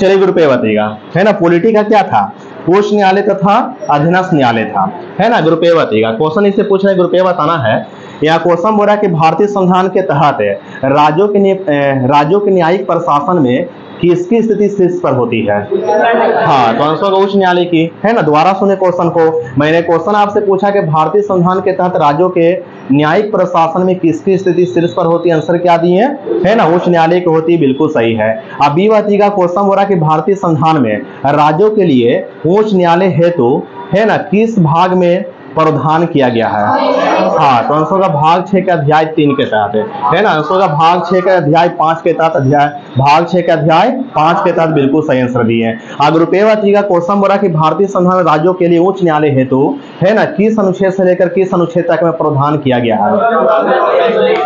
चलिए group A बताइएगा, है ना। पॉलिटी का क्या था, उच्च न्यायालय तथा अधीनस्थ न्यायालय था, है ना। ग्रुप ए बताइएगा, क्वेश्चन इससे पूछ रहे ग्रुप ए बताना है। यहाँ क्वेश्चन बोल रहा है कि भारतीय संविधान के तहत राज्यों के न्यायिक प्रशासन में किसकी स्थिति शीर्ष पर होती है। हाँ, तो आंसर होगा उच्च न्यायालय की, है ना। दोबारा सुने क्वेश्चन को। मैंने क्वेश्चन आपसे पूछा कि भारतीय संविधान के तहत राज्यों के न्यायिक प्रशासन में किसकी स्थिति शीर्ष पर होती है, आंसर क्या दिए, है ना, उच्च न्यायालय की होती है, बिल्कुल सही है। अब बी का क्वेश्चन हो रहा है कि भारतीय संविधान में राज्यों के लिए उच्च न्यायालय हेतु, है ना, किस भाग में प्रावधान किया गया है। हाँ, तो आंसर का भाग 6 के अध्याय 3 के तहत, है ना। आंसर का भाग 6 के अध्याय 5 के तहत, भाग 6 के अध्याय 5 के तहत बिल्कुल सही आंसर दिए हैं। अगर रुपये का क्वेश्चन बोला कि भारतीय संविधान राज्यों के लिए उच्च न्यायालय हेतु, है ना, किस अनुच्छेद से लेकर किस अनुच्छेद तक में प्रावधान किया गया है।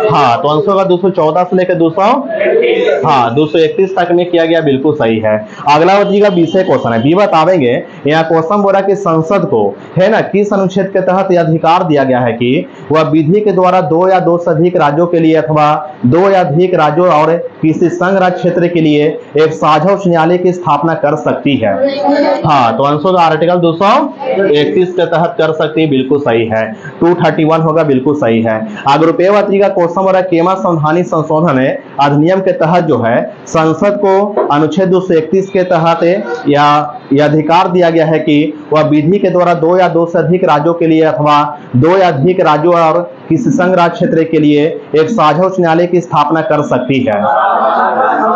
हाँ, तो आंसर का 214 से लेकर 231 तक में किया गया, बिल्कुल सही है। अगला बताइएगा 20 क्वेश्चन है, बी बतावेंगे। यहाँ क्वेश्चन बोला कि संसद को, है ना, किस अनुच्छेद के तहत यह अधिकार दिया गया है कि वह विधि के द्वारा 2 या 2 से अधिक राज्यों के लिए अथवा 2 या अधिक राज्यों और किसी संघ राज्य क्षेत्र के लिए एक साझा उच्च न्यायालय की स्थापना कर सकती है। हाँ, तो आंसर का आर्टिकल 231 के तहत कर सकती है, बिल्कुल सही है। 231 होगा, बिल्कुल सही है। अगर रुपये का क्वेश्चन हो रहा है केमा संवैधानिक संशोधन अधिनियम के तहत जो है संसद को अनुच्छेद 231 के तहत यह अधिकार दिया गया है कि वह विधि के द्वारा 2 या 2 से अधिक राज्यों के लिए अथवा 2 या अधिक राज्यों और किसी संघ राज्य क्षेत्र के लिए एक साझा उच्च न्यायालय की स्थापना कर सकती है।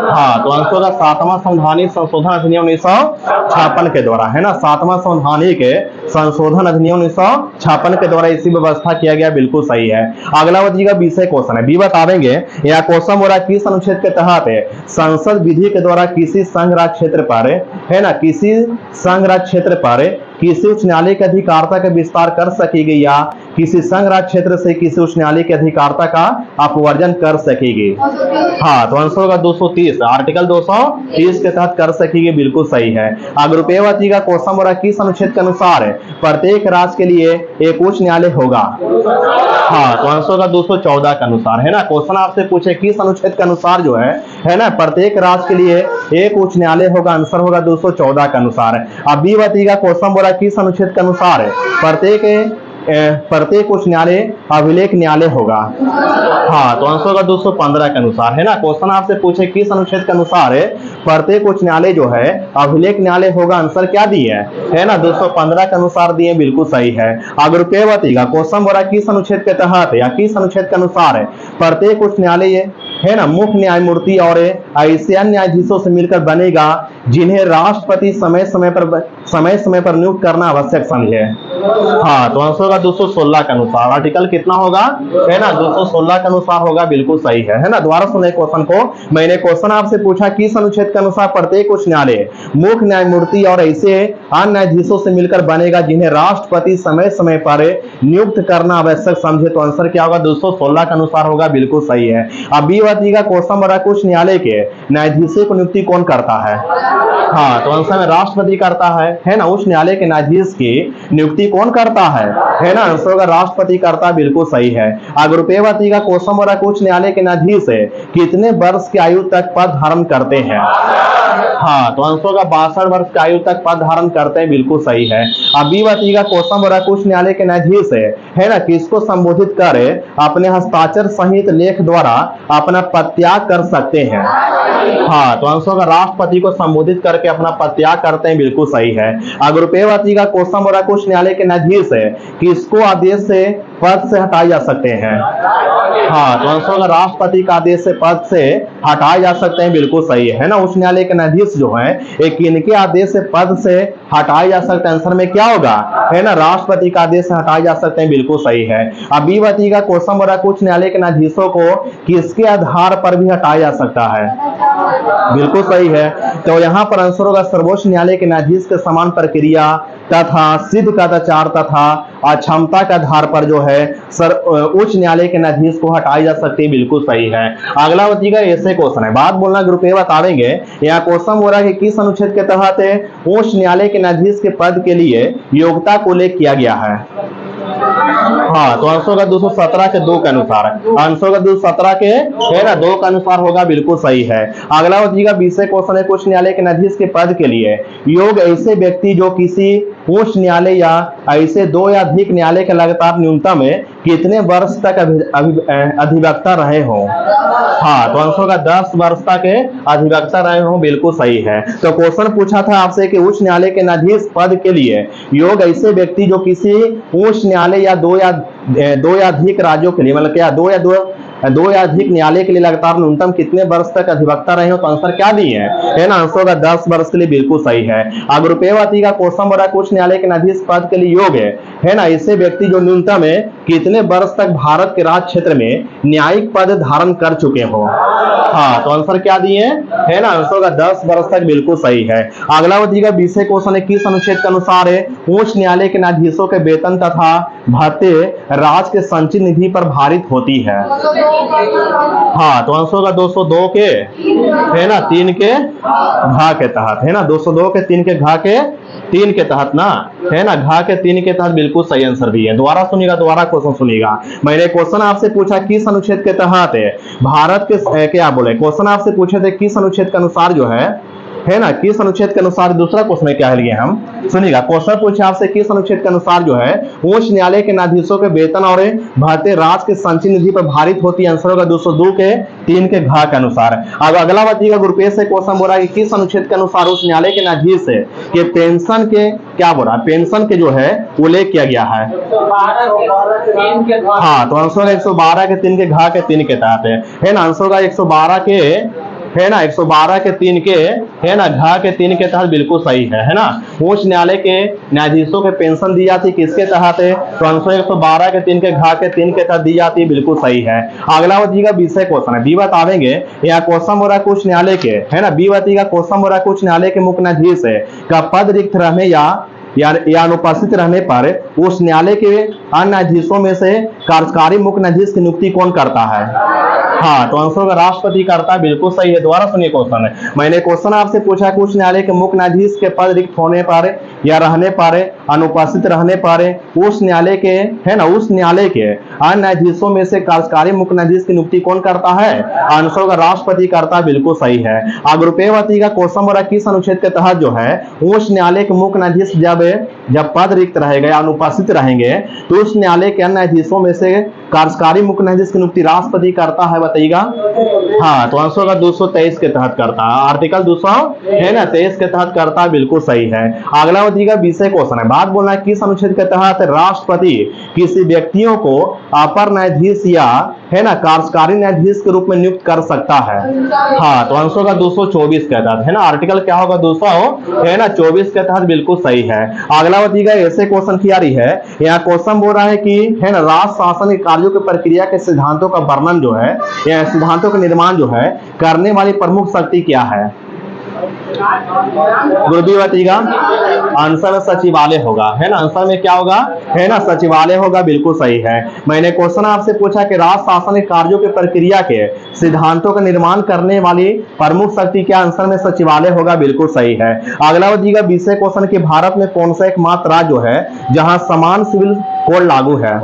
हाँ, तो आंसर का 7वां संवैधानिक संशोधन अधिनियम 1956 के द्वारा, है ना, 7वां संवैधानिक संशोधन अधिनियम 1956 के द्वारा इसी व्यवस्था किया गया, बिल्कुल सही है। अगला बताइएगा 20 क्वेश्चन है, बी बतावेंगे। यह क्वेश्चन हो रहा है किस अनुच्छेद के तहत संसद विधि के द्वारा किसी संघ राज्य क्षेत्र पर, है ना, किसी संघ राज्य क्षेत्र पर किसी उच्च न्यायालय की अधिकारता का विस्तार कर सकेगी या किसी संघ राज्य क्षेत्र से किसी उच्च न्यायालय की अधिकारता का अपवर्जन कर सकेगी। हाँ, तो आंसर होगा 230, आर्टिकल 230 के तहत कर सकेगी, बिल्कुल सही है। अगर रुपये का क्वेश्चन हो रहा है किस अनुच्छेद के अनुसार प्रत्येक राज्य के लिए एक उच्च न्यायालय होगा। हाँ, तो आंसर होगा 214 के अनुसार, है ना। क्वेश्चन आपसे पूछे किस अनुच्छेद के अनुसार जो है ना, प्रत्येक राज्य के लिए एक उच्च न्यायालय होगा, आंसर होगा 214 के अनुसार। अब बी बताइएगा क्वेश्चन बोला किस अनुच्छेद के अनुसार प्रत्येक उच्च न्यायालय अभिलेख न्यायालय होगा। हाँ, तो आंसर होगा 215 के अनुसार, है ना। क्वेश्चन आपसे पूछे किस अनुच्छेद के अनुसार प्रत्येक उच्च न्यायालय जो है अभिलेख न्यायालय होगा, आंसर क्या दिए है ना, 215 के अनुसार दिए, बिल्कुल सही है। अगर रुपये बताइएगा क्वेश्चन बोला किस अनुच्छेद के तहत या किस अनुच्छेद के अनुसार प्रत्येक उच्च न्यायालय, है ना, मुख्य न्यायमूर्ति और ऐसे अन्य न्यायाधीशों से मिलकर बनेगा जिन्हें राष्ट्रपति समय समय पर नियुक्त करना आवश्यक समझे। हाँ, तो आंसर होगा 216 के अनुसार, आर्टिकल कितना होगा, है ना, 216 के अनुसार होगा, बिल्कुल सही है ना। दोबारा सुने क्वेश्चन को। मैंने क्वेश्चन आपसे पूछा किस अनुच्छेद के अनुसार प्रत्येक उच्च न्यायालय मुख्य न्यायमूर्ति और ऐसे अन्य न्यायाधीशों से मिलकर बनेगा जिन्हें राष्ट्रपति समय समय पर नियुक्त करना आवश्यक समझे, तो आंसर क्या होगा, 216 के अनुसार होगा, बिल्कुल सही है। अब बी का क्वेश्चन बड़ा कुछ न्यायालय के न्यायाधीशों को नियुक्ति कौन करता है। हाँ, तो आंसर में राष्ट्रपति करता है ना। उच्च न्यायालय के न्यायाधीश की नियुक्ति कौन करता है ना, आंसर होगा राष्ट्रपति करता है, बिल्कुल सही है। अगर रुपये का क्वेश्चन बड़ा उच्च न्यायालय के न्यायाधीश कितने वर्ष की आयु तक पद धारण करते हैं। हाँ, तो आंसर होगा 62 वर्ष की आयु तक पद धारण करते हैं, बिल्कुल सही है। अब बी का क्वेश्चन बड़ा उच्च न्यायालय के न्यायाधीश है ना, किसको संबोधित कर अपने हस्ताक्षर सहित लेख द्वारा अपना पदत्याग कर सकते हैं। हाँ, तो आंसर होगा राष्ट्रपति को संबोधित करके अपना पदत्याग करते हैं, बिल्कुल सही है। अगर रुपये का क्वेश्चन बड़ा उच्च न्यायालय के न्यायाधीश किसको आदेश से पद से हटाए जा सकते हैं। हाँ, तो आंसर होगा राष्ट्रपति का आदेश से पद से हटाए जा सकते हैं, बिल्कुल सही है ना। उच्च न्यायालय के न्यायाधीश जो है एक इनके आदेश से पद से हटाए जा सकते हैं, आंसर में क्या होगा, है ना, राष्ट्रपति का आदेश से हटाए जा सकते हैं, बिल्कुल सही है। अब बी का क्वेश्चन बड़ा उच्च न्यायालय के न्यायाधीशों को किसके आधार पर भी हटाया जा सकता है, बिल्कुल सही है। तो यहाँ पर आंसर होगा सर्वोच्च न्यायालय के न्यायाधीश के समान प्रक्रिया तथा सिद्ध कदाचार तथा अक्षमता के आधार पर जो है उच्च न्यायालय के न्यायाधीश को हटाई जा सकती है, बिल्कुल सही है। अगला बताइएगा ऐसे क्वेश्चन है, बात बोलना ग्रुप ए बतावेंगे। यहाँ क्वेश्चन हो रहा है कि किस अनुच्छेद के तहत उच्च न्यायालय के न्यायाधीश के पद के लिए योग्यता को उल्लेख किया गया है। हाँ, तो आंसर होगा 217 के 2 के अनुसार। आंसर होगा 217 के है ना 2 के अनुसार होगा, बिल्कुल सही है। अगला बताइएगा 20 क्वेश्चन है, उच्च न्यायालय के न्यायाधीश के पद के लिए योग्य ऐसे व्यक्ति जो किसी उच्च न्यायालय या ऐसे 2 या अधिक न्यायालय के लगातार न्यूनतम कितने वर्ष तक अधिवक्ता रहे हो। हाँ, तो आंसर होगा 10 वर्ष तक अधिवक्ता रहे हो, बिल्कुल सही है। तो क्वेश्चन पूछा था आपसे कि उच्च न्यायालय के न्यायाधीश पद के लिए योग्य ऐसे व्यक्ति जो किसी उच्च न्यायालय या दो या अधिक राज्यों के लिए, मतलब क्या दो या अधिक न्यायालय के लिए लगातार न्यूनतम कितने वर्ष तक अधिवक्ता रहे हो, तो आंसर क्या दिए है ना, आंसर होगा 10 वर्ष के लिए, बिल्कुल सही है। अगर रुपयेवती का क्वेश्चन बड़ा उच्च न्यायालय के न्यायाधीश पद के लिए योग्य है ना ऐसे व्यक्ति जो न्यूनतम कितने वर्ष तक भारत के राज्य क्षेत्र में न्यायिक पद धारण कर चुके हो। हाँ, तो आंसर क्या दिए है ना, आंसर होगा 10 वर्ष तक, बिल्कुल सही है। अगला बताइएगा 20 क्वेश्चन है, किस अनुच्छेद के अनुसार उच्च न्यायालय के न्यायाधीशों के वेतन तथा भत्ते राज्य के संचित निधि पर भारित होती है। हाँ, तो आंसर होगा 202 के है ना 3 के घा के तहत, है ना 202 के 3 के घा के 3 के तहत ना, है ना घा के 3 के तहत, बिल्कुल सही आंसर भी है। दोबारा सुनिएगा, दोबारा क्वेश्चन सुनिएगा। मैंने क्वेश्चन आपसे पूछा किस अनुच्छेद के तहत भारत के क्या बोले, क्वेश्चन आपसे पूछे थे किस अनुच्छेद के अनुसार जो है ना किस अनुच्छेद के अनुसार, दूसरा क्वेश्चन क्या है लिए हम सुनिएगा। क्वेश्चन पूछे आपसे किस अनुच्छेद के अनुसार जो है उच्च न्यायालय के न्यायाधीशों के वेतन और भत्ते राज्य के संचित निधि पर भारित होती है। आंसर होगा 202 के 3 के घा के अनुसार। अब अगला बताइएगा ग्रुप ए से क्वेश्चन बोल रहा है कि किस अनुच्छेद के अनुसार उच्च न्यायालय के न्यायाधीश के पेंशन के क्या बोल रहा है, पेंशन के जो है उल्लेख किया गया है। हाँ, तो आंसर होगा 112 के 3 के घा के 3 के तहत है ना, आंसर होगा 112 के है ना 112 के 3 के है ना घा के 3 के तहत, बिल्कुल सही है ना। उच्च न्यायालय के न्यायाधीशों के पेंशन दी जाती किसके तहत है, तो आंसर 112 के 3 के घा के 3 के तहत दी जाती है, बिल्कुल सही है। अगला बताइएगा 20 क्वेश्चन है, बी बतावेंगे या क्वेश्चन हो रहा है उच्च न्यायालय के है ना, बी बताइएगा क्वेश्चन हो रहा है उच्च न्यायालय के मुख्य न्यायाधीश का पद रिक्त रहने या अनुपस्थित रहने पर उस न्यायालय के अन्य न्यायाधीशों में से कार्यकारी मुख्य न्यायाधीश की नियुक्ति कौन करता है। हाँ, तो आंसर होगा राष्ट्रपति करता है, बिल्कुल सही है। दोबारा सुनिए क्वेश्चन है, मैंने क्वेश्चन आपसे पूछा कि उच्च न्यायालय के मुख्य न्यायाधीश के पद रिक्त होने पर या रहने पर अनुपस्थित रहने पर उस न्यायालय के है ना उस न्यायालय के अन्य न्यायाधीशों में से कार्यकारी मुख्य न्यायाधीश की नियुक्ति कौन करता है, आंसर होगा राष्ट्रपति करता है, बिल्कुल सही है। अगर रुपयेवती का क्वेश्चन हो रहा है किस अनुच्छेद के तहत जो है उच्च न्यायालय के मुख्य न्यायाधीश जब पद रिक्त रहेगा या अनुपस्थित रहेंगे तो उस न्यायालय के अन्य न्यायाधीशों में से कार्यकारी मुख्य न्यायाधीश की नियुक्ति राष्ट्रपति करता है, बताइएगा। हाँ, तो आंसर होगा 223 के तहत करता है, आर्टिकल 200 है ना 23 के तहत करता है, बिल्कुल सही है। अगला बताइएगा 20 क्वेश्चन है, बात बोलना है किस अनुच्छेद के तहत राष्ट्रपति किसी व्यक्तियों को अपर न्यायाधीश या है ना कार्यकारी न्यायाधीश के रूप में नियुक्त कर सकता है। हाँ, तो आंसर होगा 224 के तहत है ना, आर्टिकल क्या होगा 200 है ना 24 के तहत, बिल्कुल सही है। अगला बताइएगा ऐसे क्वेश्चन की आ रही है, यहाँ क्वेश्चन बोल रहा है कि है ना राष्ट्र शासन के कार्यों की प्रक्रिया के सिद्धांतों का वर्णन जो है या सिद्धांतों का निर्माण जो है करने वाली प्रमुख शक्ति क्या है, गुरुजी बताइएगा। आंसर में सचिवालय होगा है ना, आंसर में क्या होगा है ना सचिवालय होगा, बिल्कुल सही है। मैंने क्वेश्चन आपसे पूछा कि राष्ट्र शासन के कार्यों की प्रक्रिया के सिद्धांतों का निर्माण करने वाली प्रमुख शक्ति क्या, आंसर में सचिवालय होगा, बिल्कुल सही है। अगला बताइएगा 20 क्वेश्चन कि भारत में कौन सा एकमात्र राज्य जो है जहां समान सिविल कोड लागू है।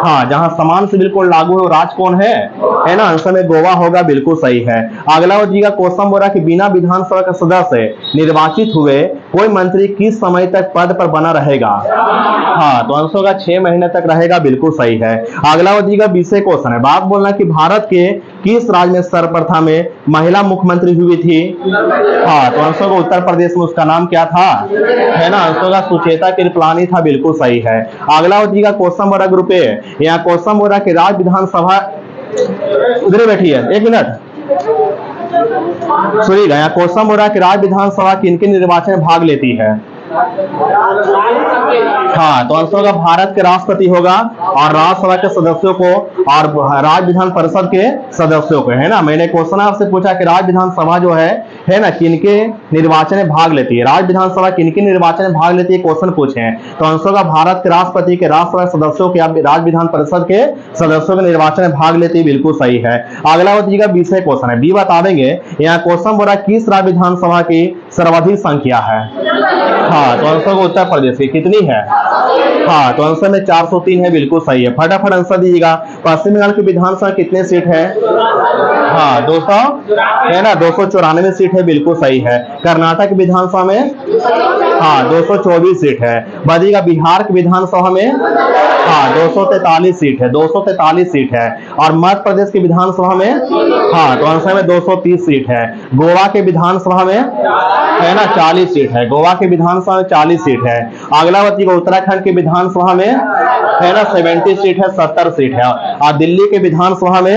हाँ, जहां समान सिविल कोड लागू है वो राज्य कौन है ना, आंसर में गोवा होगा, बिल्कुल सही है। अगला बताइएगा क्वेश्चन बोला कि बिना विधानसभा का सदस्य निर्वाचित हुए कोई मंत्री किस समय तक पद पर बना रहेगा। हाँ, तो आंसर होगा 6 महीने तक रहेगा, बिल्कुल सही है। अगला बताइएगा 20 क्वेश्चन है, बात बोलना कि भारत के किस राज्य में सर्वप्रथम महिला मुख्यमंत्री हुई थी। हाँ, तो आंसर होगा उत्तर प्रदेश में, उसका नाम क्या था है ना, आंसर होगा सुचेता कृपलानी था, बिल्कुल सही है। अगला बताइएगा क्वेश्चन बोला ग्रुप ए, यहाँ क्वेश्चन बोला कि राज्य विधानसभा, उधर बैठिए एक मिनट सुनिएगा, यहाँ क्वेश्चन बोल रहा है कि राज्य विधानसभा किनके निर्वाचन में भाग लेती है। हाँ, तो आंसर होगा भारत के राष्ट्रपति होगा और राज्यसभा के सदस्यों को और राज्य विधान परिषद के सदस्यों को है ना। मैंने क्वेश्चन आपसे पूछा कि राज्य विधानसभा जो है ना किनके निर्वाचन में भाग लेती है, राज्य विधानसभा किनके निर्वाचन में भाग लेती है, क्वेश्चन पूछे हैं। तो आंसर होगा भारत के राष्ट्रपति के राज्यसभा सदस्यों के राज्य विधान परिषद के सदस्यों के निर्वाचन में भाग लेती है, बिल्कुल सही है। अगला बताइएगा 20 क्वेश्चन है, बी बतावेंगे यहाँ क्वेश्चन बोला किस राज्य विधानसभा की सर्वाधिक संख्या है। हाँ, तो आंसर होगा उत्तर प्रदेश की कितनी है? हाँ, तो आंसर में 403 है, बिल्कुल सही है। फटाफट आंसर दीजिएगा। पश्चिम बंगाल की विधानसभा कितने सीट है? हाँ, 200 है ना, 294 सीट है, बिल्कुल सही है। कर्नाटक की विधानसभा में हाँ 224 सीट है। बताइएगा बिहार की विधानसभा में हाँ 243 सीट है, 243 सीट है। और मध्य प्रदेश की विधानसभा में हाँ तो आंसर में 230 सीट है। गोवा के विधानसभा में है ना 40 सीट है, गोवा के विधानसभा में 40 सीट है। अगला बताइएगा उत्तराखंड की विधानसभा में है ना 70 सीट है, 70 सीट है। और दिल्ली के विधानसभा में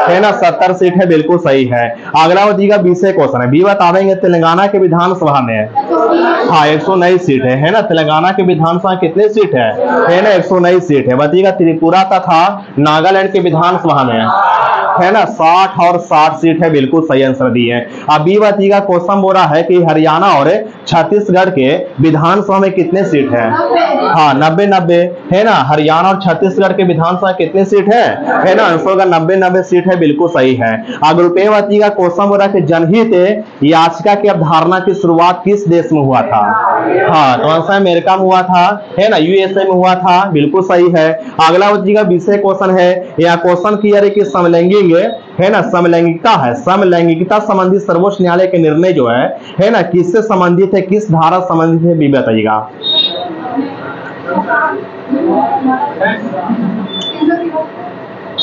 है ना 70 सीट है, बिल्कुल सही है। अगला बताइएगा 20 क्वेश्चन है, बी बता देंगे तेलंगाना के विधानसभा में हाँ 109 सीट है ना। तेलंगाना के विधानसभा कितने सीट है ना 109 सीट है। बताइएगा त्रिपुरा तथा नागालैंड के विधानसभा में है ना 60 और 60 सीट है, बिल्कुल सही आंसर दिए। अब ये बताइएगा क्वेश्चन बोल रहा है कि हरियाणा और छत्तीसगढ़ के विधानसभा में कितने सीट है? हाँ 90 है ना। हरियाणा और छत्तीसगढ़ के विधानसभा कितने सीट है ना? आंसर का 90 सीट है, बिल्कुल सही है। अगर रुपये बताइएगा क्वेश्चन बोल रहा है कि जनहित याचिका की अवधारणा की शुरुआत किस देश में हुआ था? हाँ तो आंसर अमेरिका में हुआ था, है ना, यूएसए में हुआ था, बिल्कुल सही है। अगला बताइएगा 20 क्वेश्चन है, यह क्वेश्चन क्लियर है कि समलैंगिक है ना समलैंगिकता है, समलैंगिकता संबंधी सर्वोच्च न्यायालय के निर्णय जो है ना किससे संबंधित है, किस धारा संबंधित है, भी बताइएगा।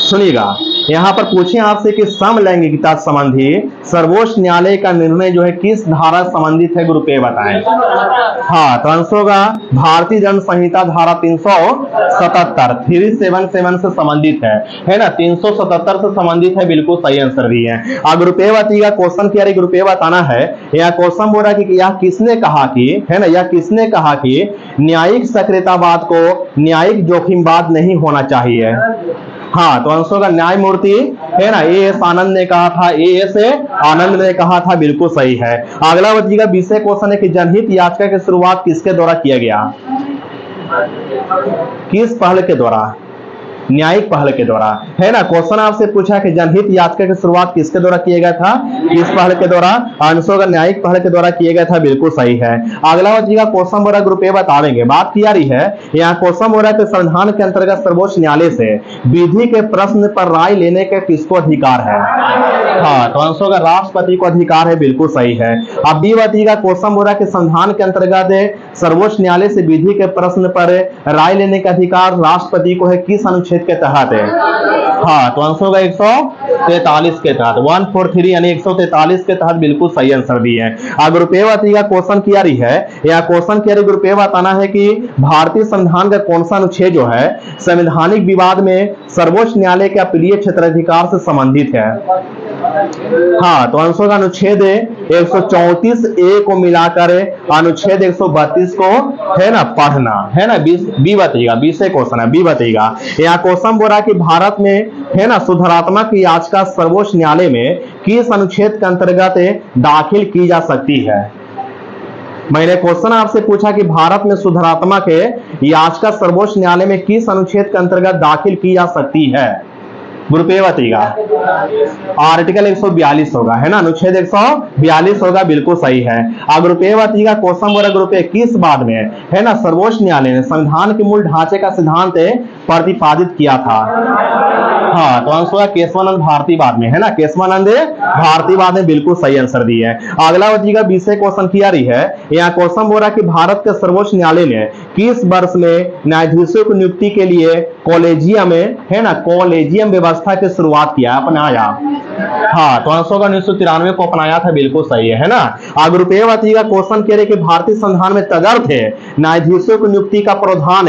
सुनिएगा, यहाँ पर पूछे आपसे कि समलैंगिकता संबंधी सर्वोच्च न्यायालय का निर्णय जो है किस धारा संबंधित है, ग्रुप ए बताएं। हाँ तो आंसर होगा भारतीय दंड संहिता धारा 377 377 से संबंधित है ना 377 से संबंधित है, बिल्कुल सही आंसर दिए हैं। अब ग्रुप ए बताइएगा क्वेश्चन क्या ग्रुप ए बताना है। यह क्वेश्चन बोल रहा है कि यह किसने कहा कि है ना, यह किसने कहा कि न्यायिक सक्रियतावाद को न्यायिक जोखिमवाद नहीं होना चाहिए? हाँ तो आंसर का न्यायमूर्ति है ना एएस आनंद ने कहा था, एएस आनंद ने कहा था, बिल्कुल सही है। अगला बताइएगा 20 क्वेश्चन है कि जनहित याचिका की शुरुआत किसके द्वारा किया गया? किस पहल के द्वारा? न्यायिक पहल के द्वारा, है ना। क्वेश्चन आपसे पूछा कि जनहित याचिका की शुरुआत किसके द्वारा किया गया था? किस पहल के द्वारा? आंसर का न्यायिक पहल के द्वारा किया गया था, बिल्कुल सही है। अगला बताइएगा क्वेश्चन बोला ग्रुप ए बताएंगे, बात की जा रही है यहाँ क्वेश्चन बोला कि संविधान के अंतर्गत सर्वोच्च न्यायालय से विधि के प्रश्न पर राय लेने का किसको अधिकार है? हाँ तो आंसर का राष्ट्रपति को अधिकार है, बिल्कुल सही है। अब बी बताइएगा क्वेश्चन बोला कि संविधान के अंतर्गत सर्वोच्च न्यायालय से विधि के प्रश्न पर राय लेने का अधिकार राष्ट्रपति को है, किस अनुच्छेद के तहत है? हाँ तो आंसर होगा 143 के तहत, 143 यानी 143 के तहत, बिल्कुल सही आंसर दिए हैं। अगर रुपये बताइएगा क्वेश्चन क्या रही है, या क्वेश्चन क्या ग्रुप ए बताना है कि भारतीय संविधान का कौन सा अनुच्छेद जो है संवैधानिक विवाद में सर्वोच्च न्यायालय के अपीलीय क्षेत्राधिकार से संबंधित है? हाँ तो आंसर का अनुच्छेद 134 ए को मिलाकर अनुच्छेद 132 को है ना पढ़ना, है ना। बी बताइएगा, 20 क्वेश्चन है, बी बताइएगा। यहाँ क्वेश्चन बोल रहा है कि भारत में है ना सुधारात्मक याचिका सर्वोच्च न्यायालय में किस अनुच्छेद के अंतर्गत दाखिल की जा सकती है? मैंने क्वेश्चन आपसे पूछा कि भारत में सुधारात्मक याचिका सर्वोच्च न्यायालय में किस अनुच्छेद के अंतर्गत दाखिल की जा सकती है? ग्रुप ए बताइएगा, आर्टिकल 142 होगा, है ना, अनुच्छेद 142 होगा, बिल्कुल सही है। अब ग्रुप ए बताइएगा क्वेश्चन बोला ग्रुप ए किस बाद में है ना सर्वोच्च न्यायालय ने संविधान के मूल ढांचे का सिद्धांत प्रतिपादित किया था? हाँ तो आंसर केशवानंद भारतीवाद में, है ना, केशवानंद भारतीवाद में, बिल्कुल सही आंसर दिए है। अगला बताइएगा 20 क्वेश्चन किया रही है, यहाँ क्वेश्चन बोल रहा है कि भारत के सर्वोच्च न्यायालय ने किस वर्ष में न्यायाधीशों की नियुक्ति के लिए कॉलेजियम है ना कॉलेजियम व्यवस्था की शुरुआत किया, अपनाया? हाँ तो आंसर का 1993 को अपनाया था, बिल्कुल सही है ना। अगर रुपये बताइएगा क्वेश्चन कह रहे कि भारतीय संविधान में तदर्थ न्यायाधीशों की नियुक्ति का प्रावधान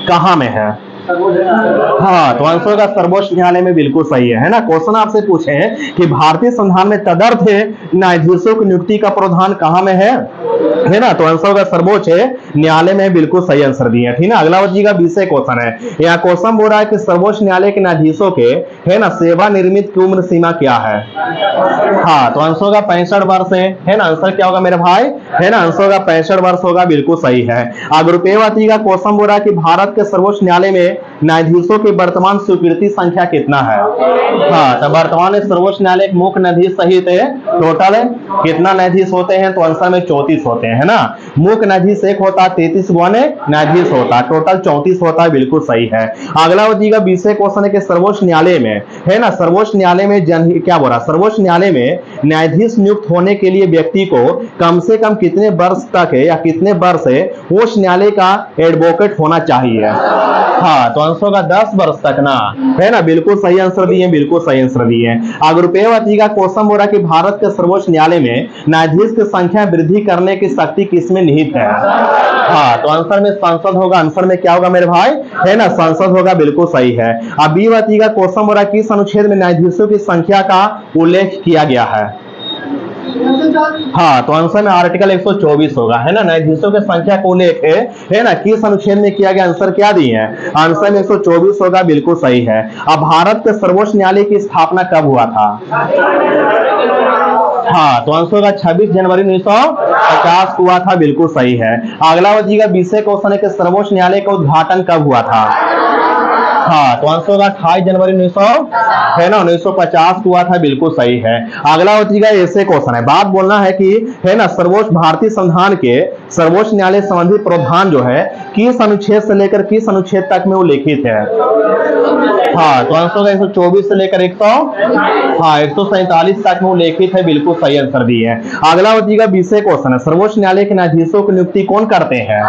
कहां में है? हाँ तो आंसर का सर्वोच्च न्यायालय में, बिल्कुल सही है ना। क्वेश्चन आपसे पूछे कि भारतीय संविधान में तदर्थ न्यायाधीशों की नियुक्ति का प्रावधान कहां में है ना, तो आंसर का सर्वोच्च न्यायालय में, बिल्कुल सही आंसर दिए हैं, ठीक ना। अगला बच्चीगा 20 क्वेश्चन है, यहाँ क्वेश्चन बोल रहा है कि सर्वोच्च न्यायालय के न्यायाधीशों के है ना सेवा निर्मित की उम्र सीमा क्या है? हाँ तो आंसर का 65 वर्ष है ना। आंसर क्या होगा मेरे भाई, है ना, आंसर का 65 वर्ष होगा, बिल्कुल सही है। अगर रुपये बच्चीगा क्वेश्चन बोल रहा है कि भारत के सर्वोच्च न्यायालय में न्यायाधीशों की वर्तमान स्वीकृति संख्या कितना है? हाँ तो वर्तमान सर्वोच्च न्यायालय मुख्य न्यायाधीश सहित टोटल कितना न्यायाधीश होते हैं? तो आंसर में 34 होते हैं, है ना। मुख्य न्यायाधीश एक होता है, 33 गुने न्यायाधीश होता है, टोटल 34 होता है, बिल्कुल सही है। अगला हो जाएगा 20 क्वेश्चन है कि सर्वोच्च न्यायालय में, है ना, सर्वोच्च न्यायालय में क्या बोला, सर्वोच्च न्यायालय में न्यायाधीश नियुक्त होने के लिए व्यक्ति को कम से कम कितने वर्ष तक है या कितने वर्ष है उच्च न्यायालय का एडवोकेट होना चाहिए? हाँ, तो आंसर होगा 10 वर्ष तक ना, है ना, बिल्कुल सही आंसर दिए, बिल्कुल सही आंसर दिए। अगर रुपये का क्वेश्चन हो रहा कि भारत के सर्वोच्च न्यायालय में न्यायाधीश की संख्या वृद्धि करने की शक्ति किसमें निहित है? हाँ, तो आंसर में संसद होगा। आंसर में क्या होगा मेरे भाई, है ना, संसद होगा, बिल्कुल सही है। अब बी का क्वेश्चन हो रहा किस अनुच्छेद में न्यायाधीशों की संख्या का उल्लेख किया गया है? हाँ, तो आंसर में आर्टिकल 124 होगा, है ना, न्यायाधीशों की संख्या को उल्लेख है ना, किस अनुच्छेद में किया गया? आंसर क्या दिए हैं? आंसर में 124 होगा, बिल्कुल सही है। अब भारत के सर्वोच्च न्यायालय की स्थापना कब हुआ था? हाँ, तो आंसर होगा 26 जनवरी 1950 हुआ था, बिल्कुल सही है। अगला बजीगा 20 क्वेश्चन है कि सर्वोच्च न्यायालय का उद्घाटन कब हुआ था? हाँ, तो आंसर होगा 28 जनवरी 1950 हुआ था, बिल्कुल सही है। अगला होगा ऐसे क्वेश्चन है, बात बोलना है कि, है ना, सर्वोच्च भारतीय संविधान के सर्वोच्च न्यायालय संबंधी प्रावधान जो है किस अनुच्छेद से लेकर किस अनुच्छेद तक में उल्लेखित है? हाँ, तो आंसर होगा 124 से लेकर 147 तक में उल्लेखित है, बिल्कुल सही आंसर दिए है। अगला होगा 20 क्वेश्चन है, सर्वोच्च न्यायालय के न्यायाधीशों की नियुक्ति कौन करते हैं?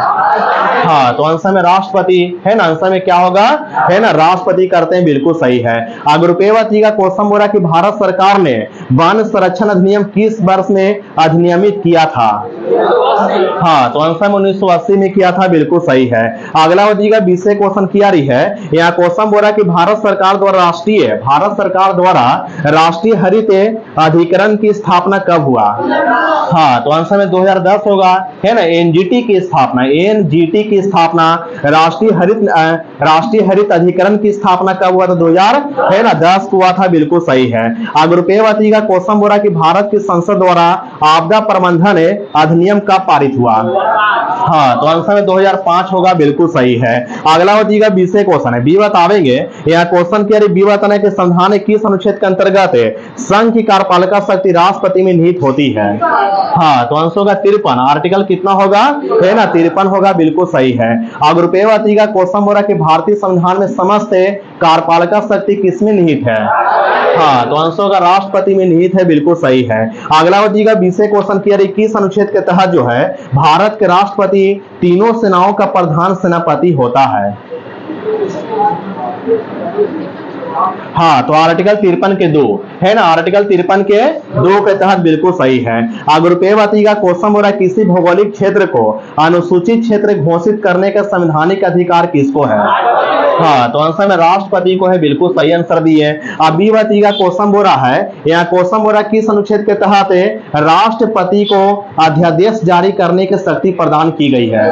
हाँ, तो आंसर में राष्ट्रपति, है ना, आंसर में क्या होगा, है ना, राष्ट्रपति करते हैं, बिल्कुल सही है। अगर रुपये का क्वेश्चन बोला कि भारत सरकार ने वन संरक्षण अधिनियम किस वर्ष में अधिनियमित किया था? हाँ, तो आंसर में 1980 में किया था, बिल्कुल सही है। अगला होगा 20 क्वेश्चन किया रही है, यहाँ क्वेश्चन बोला कि भारत सरकार द्वारा राष्ट्रीय हरित अधिकरण की स्थापना कब हुआ? हाँ, तो आंसर में 2010 होगा, है ना, एनजीटी की स्थापना राष्ट्रीय हरित अधिकरण की स्थापना कब हुआ था? 2010 हुआ था, बिल्कुल सही है। अगर रुपये का क्वेश्चन बोला कि भारत की संसद द्वारा आपदा प्रबंधन अधिनियम कब पारित हुआ? हाँ, तो आंसर में 2005 होगा, बिल्कुल सही है। अगला होगा 20 क्वेश्चन है, बी बतावेंगे, यहाँ क्वेश्चन क्या है, बी बताना है कि संविधान किस अनुच्छेद के अंतर्गत संघ की कार्यपालिका शक्ति राष्ट्रपति में निहित होती है? हाँ, तो आंसर होगा 53। आर्टिकल कितना होगा, है ना, 53 होगा, बिल्कुल सही है। अगर रुपये का क्वेश्चन हो रहा कि भारतीय संविधान में समस्त कार्यपालिका शक्ति किसमें निहित है? हाँ, तो आंसर होगा राष्ट्रपति में निहित है, बिल्कुल सही है। अगला होगा 20 क्वेश्चन किया 21 अनुच्छेद के तहत जो है भारत के राष्ट्रपति तीनों सेनाओं का प्रधान सेनापति होता है? हाँ, तो आर्टिकल 53 के 2, है ना, आर्टिकल 53 के 2 के तहत बिल्कुल सही है। अगर रुपये का क्वेश्चन हो रहा है किसी भौगोलिक क्षेत्र को अनुसूचित क्षेत्र घोषित करने का संवैधानिक अधिकार किसको है? हाँ, तो आंसर में राष्ट्रपति को है, बिल्कुल सही आंसर दिए। अब बी का क्वेश्चन हो रहा है, यहाँ क्वेश्चन हो रहा है किस अनुच्छेद के तहत राष्ट्रपति को अध्यादेश जारी करने की शक्ति प्रदान की गई है?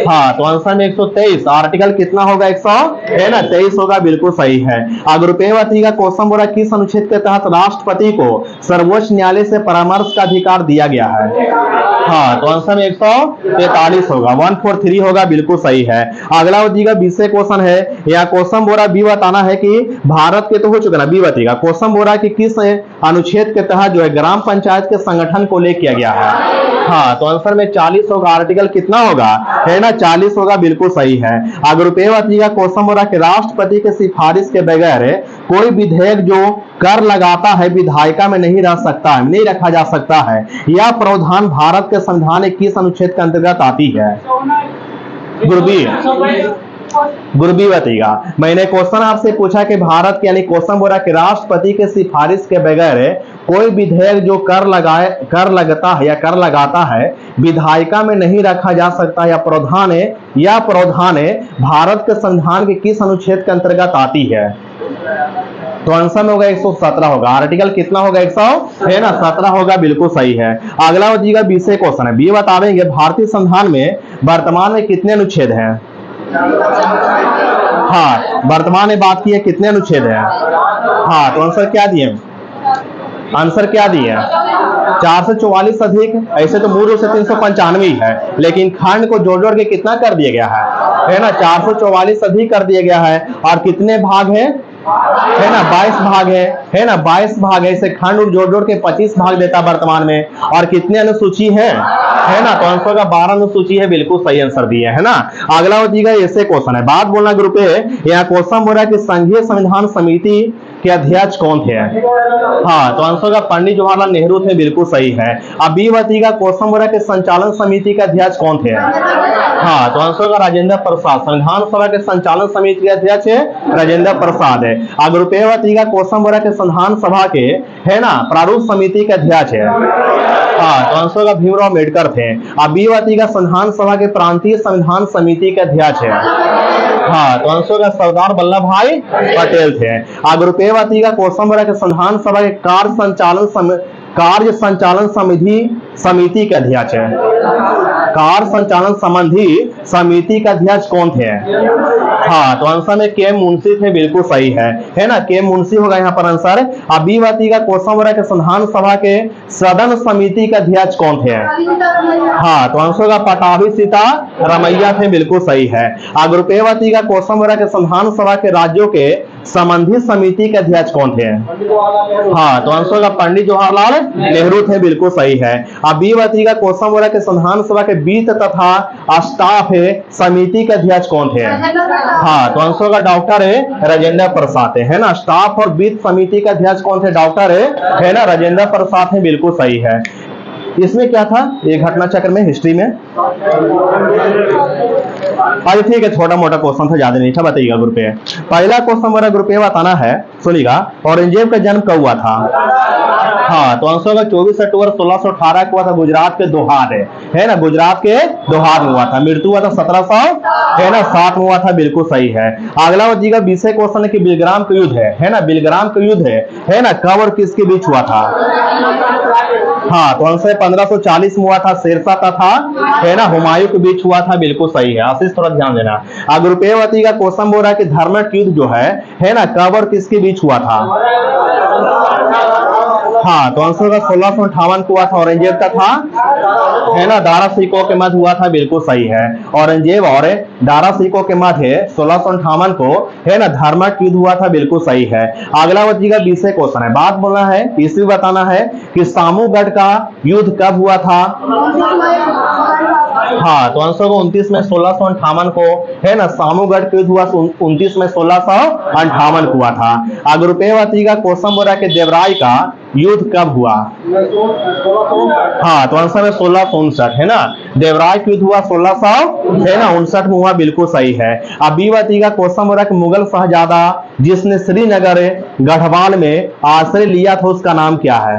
हाँ, तो आंसर में 123। आर्टिकल कितना होगा, 123 होगा, बिल्कुल सही है। अगर रुपये का क्वेश्चन हो रहा है किस अनुच्छेद के तहत राष्ट्रपति को सर्वोच्च न्यायालय से परामर्श का अधिकार दिया गया है? हाँ, तो आंसर में 143 होगा, 143 होगा, बिल्कुल सही है। अगला होगा 20 क्वेश्चन है, यहाँ क्वेश्चन बोला बी बताना है कि भारत के, तो हो चुका ना, बी बताएगा। क्वेश्चन बोला कि किस अनुच्छेद के तहत जो है ग्राम पंचायत के संगठन को ले किया गया है? हाँ, तो आंसर में 40 होगा। आर्टिकल कितना होगा, है ना, 40 होगा, बिल्कुल सही है। अगर रुपये का क्वेश्चन हो रहा कि राष्ट्रपति के सिफारिश के बगैर कोई विधेयक जो कर लगाता है विधायिका में नहीं रह सकता है, नहीं रखा जा सकता है, यह प्रावधान भारत के संविधान किस अनुच्छेद के अंतर्गत आती है? गुरबी बताइएगा। मैंने क्वेश्चन आपसे पूछा कि भारत के, यानी क्वेश्चन बोला कि राष्ट्रपति के सिफारिश के बगैर कोई विधेयक जो कर लगाता है विधायिका में नहीं रखा जा सकता, या प्रावधान भारत के संविधान के किस अनुच्छेद के अंतर्गत आती है? तो आंसर में होगा 117 होगा। आर्टिकल कितना होगा, 117 होगा, बिल्कुल सही है। अगला होगा 20 क्वेश्चन है, बी बतावेंगे भारतीय संविधान में वर्तमान में कितने अनुच्छेद हैं? हाँ, वर्तमान में बात की है, कितने अनुच्छेद हैं? हाँ, तो आंसर क्या दिए? 444 अधिक, ऐसे तो मूल रूप से 395 है, लेकिन खंड को जोड़ के कितना कर दिया गया है ना, 444 अधिक कर दिया गया है। और कितने भाग हैं? है ना 22 भाग है ना 22 भाग है। इसे खंड और जोड़ जोड़ के 25 भाग देता वर्तमान में। और कितने अनुसूची है ना, तो आंसर का 12 अनुसूची है, बिल्कुल सही आंसर दिया है ना। अगला होगा ऐसे क्वेश्चन है, बात बोलना ग्रुप ए। यहाँ क्वेश्चन बोल रहा है कि संघीय संविधान समिति के अध्यक्ष कौन थे? हाँ, तो आंसर का पंडित जवाहरलाल नेहरू थे, बिल्कुल सही है। अब बी का क्वेश्चन बोल रहा है कि संचालन समिति के अध्यक्ष कौन थे? हाँ, तो आंसर का राजेंद्र प्रसाद। संविधान सभा के संचालन समिति के अध्यक्ष राजेंद्र प्रसाद है। अब ग्रुप ए का क्वेश्चन बोल रहा है कि संविधान सभा के है ना प्रारूप समिति के अध्यक्ष है। हाँ, तो आंसर का भीमराव अम्बेडकर थे। अब बी का संविधान सभा के प्रांतीय संविधान समिति के अध्यक्ष है। हाँ, तो आंसर का सरदार वल्लभ भाई पटेल थे। अब ग्रुप ए का क्वेश्चन बोला कि संविधान सभा के कार्य संचालन समिति के अध्यक्ष है। कार्य संचालन संबंधी समिति का अध्यक्ष कौन थे? हाँ, तो आंसर में के मुंशी थे, बिल्कुल सही है ना, के मुंशी होगा यहाँ पर आंसर। अब बी का क्वेश्चन हो रहा है कि संविधान सभा के सदन समिति के अध्यक्ष कौन थे? हाँ, तो आंसर का पटाभी सीता रमैया थे, बिल्कुल सही है। अब ग्रुप ए का क्वेश्चन हो रहा है कि संविधान सभा के राज्यों के संबंधी समिति के अध्यक्ष कौन थे? हाँ, तो आंसर का पंडित जवाहरलाल नेहरू थे, बिल्कुल सही है। अब बी का क्वेश्चन हो रहा है कि संविधान सभा के वित्त तथा स्टाफ समिति के अध्यक्ष कौन थे? हाँ, तो आंसर का डॉक्टर राजेंद्र प्रसाद है ना। स्टाफ और वित्त समिति के अध्यक्ष कौन थे? डॉक्टर है ना राजेंद्र प्रसाद है, बिल्कुल सही है। इसमें क्या था ये घटना चक्र में, हिस्ट्री में? अच्छा ठीक है, छोटा मोटा क्वेश्चन था, ज्यादा नहीं था, बताइएगा ग्रुप ए। पहला क्वेश्चन मेरा ग्रुप ए बताना है, सुनिएगा। औरंगजेब का जन्म कब हुआ था? हाँ, तो आंसर का 24 अक्टूबर 1618 को हुआ था, गुजरात के दोहार है ना, गुजरात के दोहार में हुआ था। मृत्यु हुआ था 1760 में हुआ था, बिल्कुल सही है। अगला वजीगा विषय क्वेश्चन है कि बिलग्राम का युद्ध है ना, बिलग्राम का युद्ध है ना, कब और किसके बीच हुआ था? हाँ, तो आंसर 1540 में हुआ था, शेरशाह तथा है ना हुमायूं के बीच हुआ था, बिल्कुल सही है। आशीष थोड़ा ध्यान देना। ग्रुप ए का क्वेश्चन बोल रहा है कि धर्मक युद्ध जो है ना, कब और किसके बीच हुआ था? हाँ, तो आंसर का 1658 को हुआ था, औरंगजेब का था है ना दारा सिकोह के मध्य हुआ था, बिल्कुल सही है। औरंगजेब और दारा सिकोह के मध्य 1658 को है ना धर्मक युद्ध हुआ था, बिल्कुल सही है। अगला वजीगा विषय क्वेश्चन है, बात बोलना है, ईस्वी बताना है कि सामूगढ़ का युद्ध कब हुआ था? हाँ, तो आंसर को 29 में 1658 को है ना सामूगढ़ का युद्ध हुआ, 29 में 1658 को हुआ था। ग्रुप ए का क्वेश्चन बोल रहा है कि देवराय का युद्ध कब हुआ? हाँ, तो आंसर है 1659 है ना, देवराय का युद्ध हुआ 1659 में हुआ, बिल्कुल सही है। अब बी का क्वेश्चन बोल रहा है कि मुगल शहजादा जिसने श्रीनगर गढ़वाल में आश्रय लिया था उसका नाम क्या है?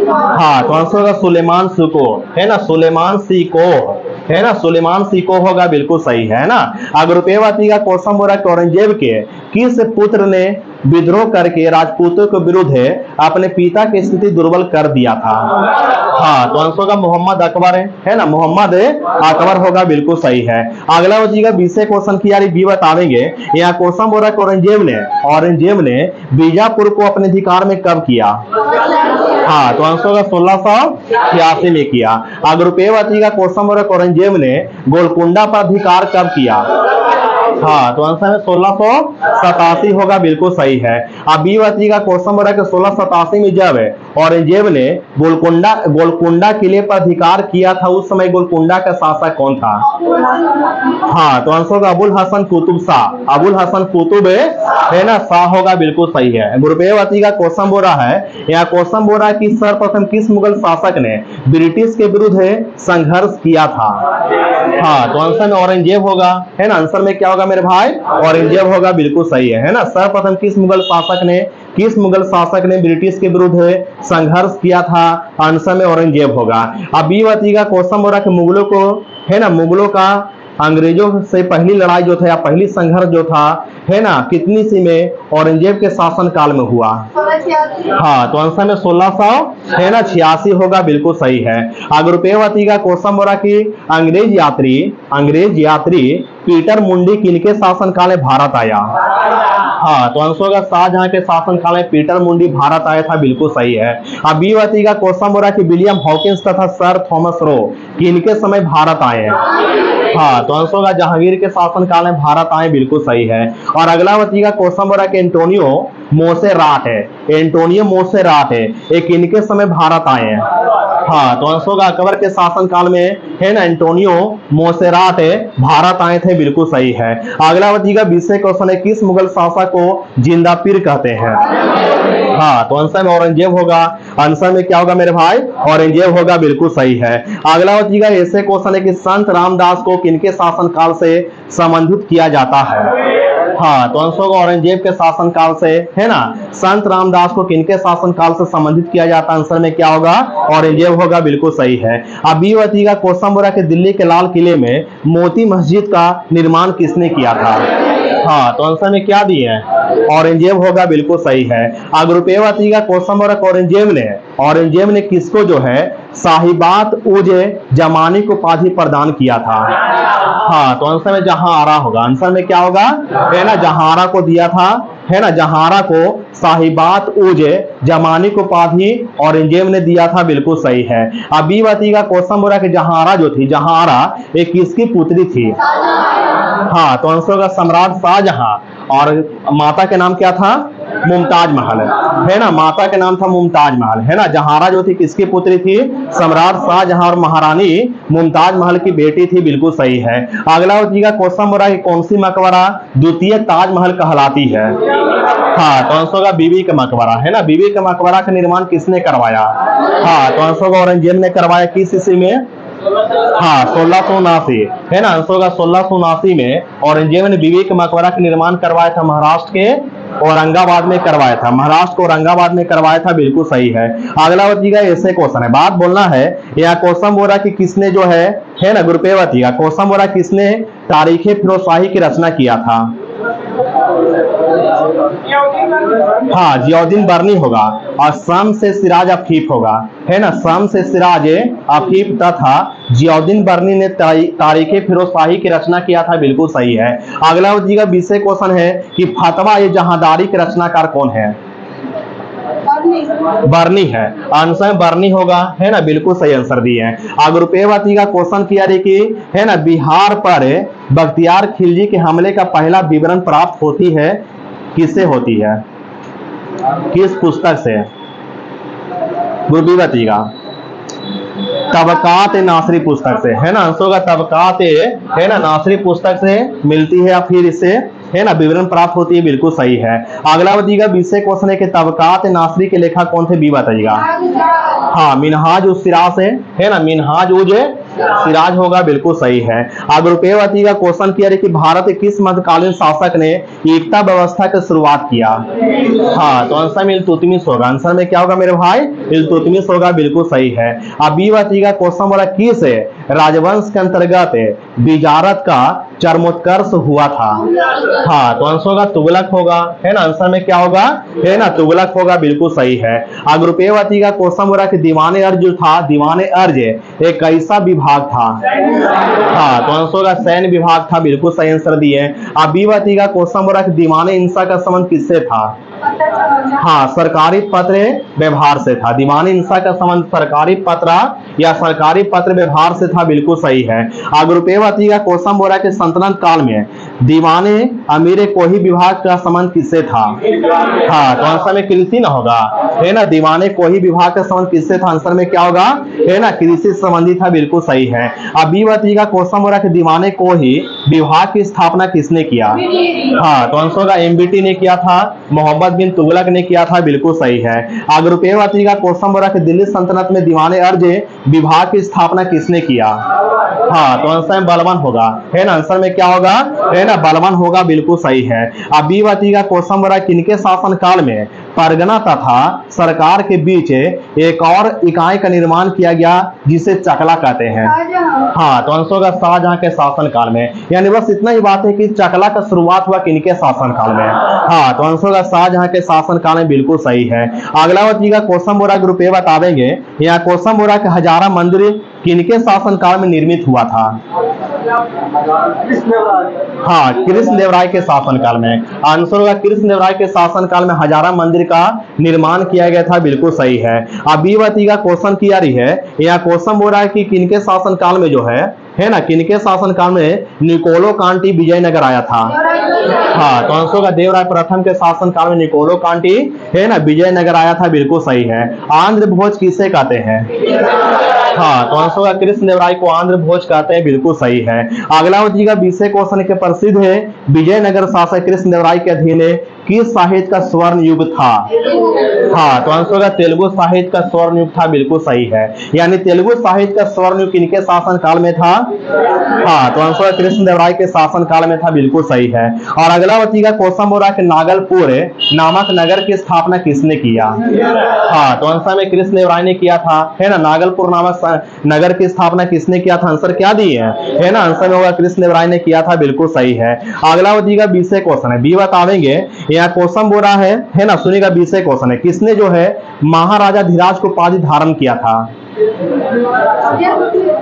हाँ, तो आंसर का सुलेमान सिको है ना, सुलेमान सिको है ना, सुलेमान सिको होगा, बिल्कुल सही है ना। अगर रुपएवाती का क्वेश्चन बोल रहा है कि औरंगजेब के किस पुत्र ने विद्रोह करके राजपूतों के विरुद्ध अपने पिता की स्थिति दुर्बल कर दिया था? हाँ, तो आंसर का मोहम्मद अकबर है ना, मोहम्मद अकबर होगा, बिल्कुल सही है। अगला बचेगा बीसे क्वेश्चन की यारी बी बतावेंगे। यहाँ क्वेश्चन बोल रहा है कि औरंगजेब ने बीजापुर को अपने अधिकार में कब किया? हाँ, तो आंसर का 1686 में किया। अगर रुपएवती का क्वेश्चन बोल रहा है कि औरंगजेब ने गोलकुंडा पर अधिकार कब किया? हाँ, तो आंसर है 1687 होगा, बिल्कुल सही है। अब बी वती का क्वेश्चन बोल रहा है कि 1687 में जब औरंगजेब ने गोलकुंडा किले पर अधिकार किया था उस समय गोलकुंडा का शासक कौन था? हाँ, तो आंसर होगा अबुल हसन कुतुब शाह, अबुल हसन कुतुब है ना शाह होगा, बिल्कुल सही है। रुपएवती का क्वेश्चन बोल रहा है, यहाँ क्वेश्चन बोल रहा है कि सर्वप्रथम किस मुगल शासक ने ब्रिटिश के विरुद्ध संघर्ष किया था? हाँ, तो आंसर में औरंगजेब होगा, है ना। आंसर में क्या होगा मेरे भाई? औरंगजेब होगा, बिल्कुल सही है ना। सर्वप्रथम किस मुगल शासक ने ब्रिटिश के विरुद्ध संघर्ष किया था? आंसर में औरंगजेब होगा। अब बी वती का क्वेश्चन बोल रहा है कि मुगलों को है ना, मुगलों का अंग्रेजों से पहली लड़ाई जो था या पहली संघर्ष जो था है ना कितनी सी में औरंगजेब के शासन काल में हुआ? हाँ, तो आंसर में 1686 होगा, बिल्कुल सही है। अगर रुपएवती का क्वेश्चन बोला कि अंग्रेज यात्री पीटर मुंडी किनके शासन काल में भारत आया? हाँ, तो आंसर होगा शाहजहां के शासन काल में पीटर मुंडी भारत आया था, बिल्कुल सही है। अब बी वती का क्वेश्चन बोला कि विलियम हॉकिंस तथा सर थॉमस रो किनके समय भारत आए हैं? हाँ, तो आंसर होगा जहांगीर के शासनकाल में भारत आए, बिल्कुल सही है। और अगला बताइएगा क्वेश्चन बोला कि एंटोनियो मोसेराट है, एंटोनियो मोसेराट है, ये किनके समय भारत आए हैं? हाँ, तो आंसर होगा अकबर के शासनकाल में है ना, एंटोनियो मोसेराट है भारत आए थे, बिल्कुल सही है। अगला बताइएगा 20वें क्वेश्चन है, किस मुगल शासक को जिंदा पीर कहते हैं? हाँ, तो आंसर में औरंगजेब होगा। आंसर में क्या होगा मेरे भाई? औरंगजेब होगा, बिल्कुल सही है। अगला बताइएगा ऐसे क्वेश्चन है कि संत रामदास को किनके शासनकाल से संबंधित किया जाता है? हाँ, तो आंसर होगा औरंगजेब के शासनकाल से, है ना। संत रामदास को किनके शासनकाल से संबंधित किया जाता है? आंसर में क्या होगा? औरंगजेब होगा, बिल्कुल सही है। अब ये बताइएगा क्वेश्चन बोला कि दिल्ली के लाल किले में मोती मस्जिद का निर्माण किसने किया था? हाँ, तो आंसर में क्या दिए हैं? औरंगजेब होगा, बिल्कुल सही है। अगर रुपये बताइएगा क्वेश्चन बोला औरंगजेब ने किसको जो है साहिबात उजे जमानी को उपाधि प्रदान किया था? हाँ, तो आंसर में जहांआरा होगा। आंसर में क्या होगा? है ना, जहांआरा को दिया था, है ना, जहांआरा को साहिबात उजे जमानी को उपाधि औरंगजेब ने दिया था, बिल्कुल सही है। अब ये बताइएगा क्वेश्चन बोला कि जहांआरा जो थी, जहांआरा एक किसकी पुत्री थी? हाँ, तो आंसर होगा सम्राट शाहजहां, और माता के नाम क्या था? मुमताज महल, है ना, माता के नाम था मुमताज महल, है ना। जहांआरा जो थी किसकी पुत्री थी? सम्राट शाहजहां और महारानी मुमताज महल की बेटी थी, बिल्कुल सही है। अगला बताइएगा क्वेश्चन बोला कि कौन सी मकबरा द्वितीय ताजमहल कहलाती है? हाँ, तो आंसर होगा बीबी का मकबरा, है ना। बीबी का मकबरा का निर्माण किसने करवाया? हाँ, तो आंसर होगा औरंगजेब ने करवाया। किस ईस्वी में? हाँ, 1679, है ना। आंसर होगा 1679 में औरंगजेब ने बीबी के मकबरा का निर्माण करवाया था, महाराष्ट्र के औरंगाबाद में करवाया था, महाराष्ट्र को औरंगाबाद में करवाया था, बिल्कुल सही है। अगला बताइएगा ऐसे क्वेश्चन है, बात बोलना है। यह क्वेश्चन बोला कि किसने जो है ना, गुरुपे बताइएगा क्वेश्चन बोला किसने तारीखे फिरोजशाही की रचना किया था? हाँ, जियाउद्दीन बर्नी होगा। और शम्स से सिराज अफीफ होगा, है ना, शम्स से सिराज अफीफ तथा जियाउद्दीन बर्नी ने तारीखे फिरोजशाही की रचना किया था, बिल्कुल सही है। अगला बताइएगा 20वें क्वेश्चन है कि फतवा ये जहांदारी के रचनाकार कौन है? बर्नी है। आंसर बर्नी होगा, है ना, बिल्कुल सही आंसर दिए हैं। अगर रुपये बताइएगा क्वेश्चन किया रे कि है ना, बिहार पर बख्तियार खिलजी के हमले का पहला विवरण प्राप्त होती है, किससे होती है? किस पुस्तक से? गुरबी बताइएगा। तबकात नासरी पुस्तक से, है ना। आंसर होगा तबकात, है ना, नासरी पुस्तक से मिलती है, या फिर इससे, है ना, विवरण प्राप्त होती है, बिल्कुल सही है। अगला बताइएगा 20वें क्वेश्चन है कि तबकात नासरी के लेखक कौन थे? बी बताइएगा। हाँ, मिनहाज उस सिराज है ना, मिनहाज उज सिराज होगा, बिल्कुल सही है। अगर रुपये बताइएगा क्वेश्चन किया कि भारत के किस मध्यकालीन शासक ने एकता व्यवस्था की शुरुआत किया? हाँ, तो आंसर में इल्तुतमिश होगा। आंसर में क्या होगा मेरे भाई? इल्तुतमिश होगा, बिल्कुल सही है। अब ये बताइएगा क्वेश्चन बोला किस राजवंश के अंतर्गत बिजारत का चरमोत्कर्ष हुआ था? हाँ, तो आंसर होगा तुगलक होगा, है ना। आंसर में क्या होगा? है ना, तुगलक होगा, बिल्कुल सही है। अगर रुपये बताइएगा क्वेश्चन बोला कि दीवाने अर्ज जो था, दीवाने अर्ज एक कैसा विभाग था? हाँ, तो आंसर होगा सैन्य विभाग था, बिल्कुल सही आंसर दिए। अब भी बताइएगा क्वेश्चन बोला कि दीवाने इंसा का संबंध किससे था? हाँ, सरकारी पत्र व्यवहार से था। दीवाने इंसा का संबंध सरकारी पत्र या सरकारी पत्र व्यवहार से था, बिल्कुल सही है। अगर रुपये बताइएगा क्वेश्चन बोला कि सल्तनत काल में दीवाने अमीर कोही विभाग का संबंध किससे था? हाँ, तो आंसर में कृषि न होगा, है ना। दीवाने कोही विभाग का संबंध किससे था? आंसर में क्या होगा? है ना, कृषि संबंधी था, बिल्कुल सही है। अब भी बताइएगा क्वेश्चन बोला कि दीवाने कोही विभाग की स्थापना किसने किया? हाँ, तो आंसर होगा एमबीटी ने किया था, मोहम्मद बिन तुगलक ने किया था, बिल्कुल सही है। अगर रुपये बताइएगा क्वेश्चन बोला कि दिल्ली सल्तनत में दीवाने अर्ज विभाग की स्थापना किसने किया? हाँ, तो आंसर में बलबन होगा, है ना। आंसर में क्या होगा? है ना, बलबन होगा, बिल्कुल सही है। अब भी बताइएगा क्वेश्चन बोला किनके शासन काल में परगना तथा सरकार के बीच एक और इकाई का निर्माण किया गया जिसे चकला कहते हैं? हाँ, तो आंसर होगा शाहजहां के शासन काल में। यानी बस इतना ही बात है कि चकला का शुरुआत हुआ किनके शासन काल में? हाँ, तो आंसर होगा शाहजहां के शासन काल में, बिल्कुल सही है। अगला बताइएगा क्वेश्चन बोला ग्रुप ए बता देंगे। यहाँ क्वेश्चन बोला कि हजारा मंदिर किनके शासन काल में निर्मित हुआ था? हाँ, कृष्णदेव राय के शासन काल में। आंसर होगा कृष्णदेव राय के शासन काल में हजारा मंदिर का निर्माण किया गया था, बिल्कुल सही है। अब ये बताइएगा क्वेश्चन किया रही है, यहाँ क्वेश्चन बोल रहा है कि किनके शासन काल में जो है है ना, किनके शासनकाल में निकोलो कांटी विजयनगर आया था? हाँ, तो आंसर होगा देवराय प्रथम के शासनकाल में निकोलो कांटी, है ना, विजयनगर आया था, बिल्कुल सही है। आंध्र भोज किसे कहते हैं? हाँ, तो आंसर होगा कृष्णदेवराय को आंध्र भोज कहते हैं, बिल्कुल सही है। अगला बताइएगा 20वें क्वेश्चन के प्रसिद्ध है, विजयनगर शासक कृष्णदेवराय के अधीन किस साहित्य का स्वर्ण युग था? हाँ, तो आंसर होगा तेलुगु साहित्य का स्वर्ण युग था, बिल्कुल सही है। यानी तेलुगु साहित्य का स्वर्ण युग किनके शासन काल में था? हाँ, तो आंसर होगा कृष्णदेवराय के शासन काल में था, बिल्कुल सही है। और अगला बताइएगा क्वेश्चन बोल रहा है कि नागलपुर नामक नगर की स्थापना किसने किया? हाँ, तो आंसर में कृष्णदेवराय ने किया था, है ना। नागलपुर नामक नगर की स्थापना किसने किया था? आंसर क्या दिए है ना, आंसर में होगा कृष्णदेवराय ने किया था, बिल्कुल सही है। अगला बताइएगा 20वें क्वेश्चन है, बी बतावेंगे। यहाँ क्वेश्चन बोल रहा है ना, सुनिएगा 20वें क्वेश्चन है, किसने जो है महाराजा धीराज को उपाधि धारण किया था?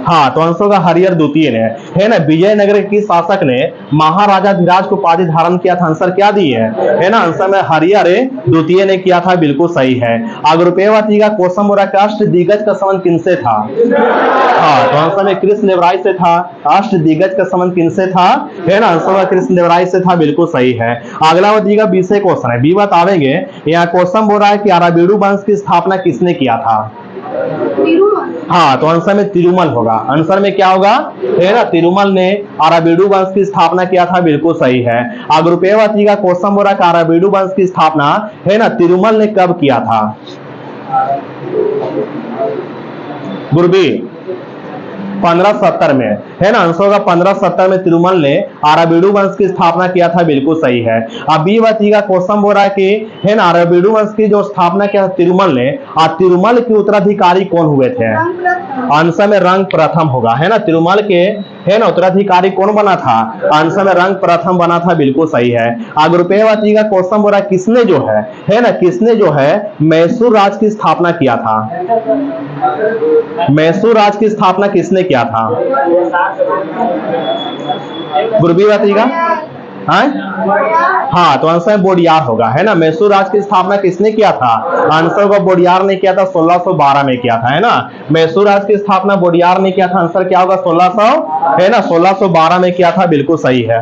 हाँ, तो आंसर होगा हरिहर द्वितीय ने, है ना। विजयनगर की शासक ने महाराजा धीराज को उपाधि धारण किया था, आंसर क्या दी है ना, आंसर में हरिहर द्वितीय ने किया था, बिल्कुल सही है। अगर रुपये का क्वेश्चन हो रहा है अष्ट दिग्गज का संबंध किनसे था? हाँ, तो आंसर में कृष्णदेवराय से था। अष्ट दिग्गज का संबंध किनसे था? है ना, आंसर में कृष्णदेवराय से था, बिल्कुल सही है। अगला बताइएगा 20वें क्वेश्चन है, बी बतावेंगे। यहाँ क्वेश्चन बोल रहा है कि अराबिडु वंश की स्थापना किसने किया था? हाँ, तो आंसर में तिरुमल होगा। आंसर में क्या होगा, है ना, तिरुमल ने अराबिडु वंश की स्थापना किया था, बिल्कुल सही है। अगर रुपये का क्वेश्चन बोल रहा है अराबिडु वंश की स्थापना, है ना, तिरुमल ने कब किया था? गुरबी 1570 में, है ना, आंसर होगा 1570 में तिरुमल ने अराबिडु वंश की स्थापना किया था, बिल्कुल सही है। अब बी बताइएगा क्वेश्चन बोल रहा है कि, है ना, अराबिडु वंश की जो स्थापना किया था तिरुमल ने, और तिरुमल के उत्तराधिकारी कौन हुए थे? आंसर में रंग प्रथम होगा, है ना। तिरुमल के, है ना, उत्तराधिकारी कौन बना था? आंसर में रंग प्रथम बना था, बिल्कुल सही है। अगर रुपये बताइएगा क्वेश्चन बोल रहा है किसने जो है ना, किसने जो है मैसूर राज की स्थापना किया था? मैसूर राज की स्थापना किसने किया था? गुरबी बताइएगा। हाँ, तो आंसर बोडियार होगा, है ना। मैसूर राज की स्थापना किसने किया था? आंसर को बोडियार ने किया था, 1612 में किया था, है ना। मैसूर राज की स्थापना बोडियार ने किया था, आंसर क्या होगा 1600, है ना, 1612 में किया था, बिल्कुल सही है।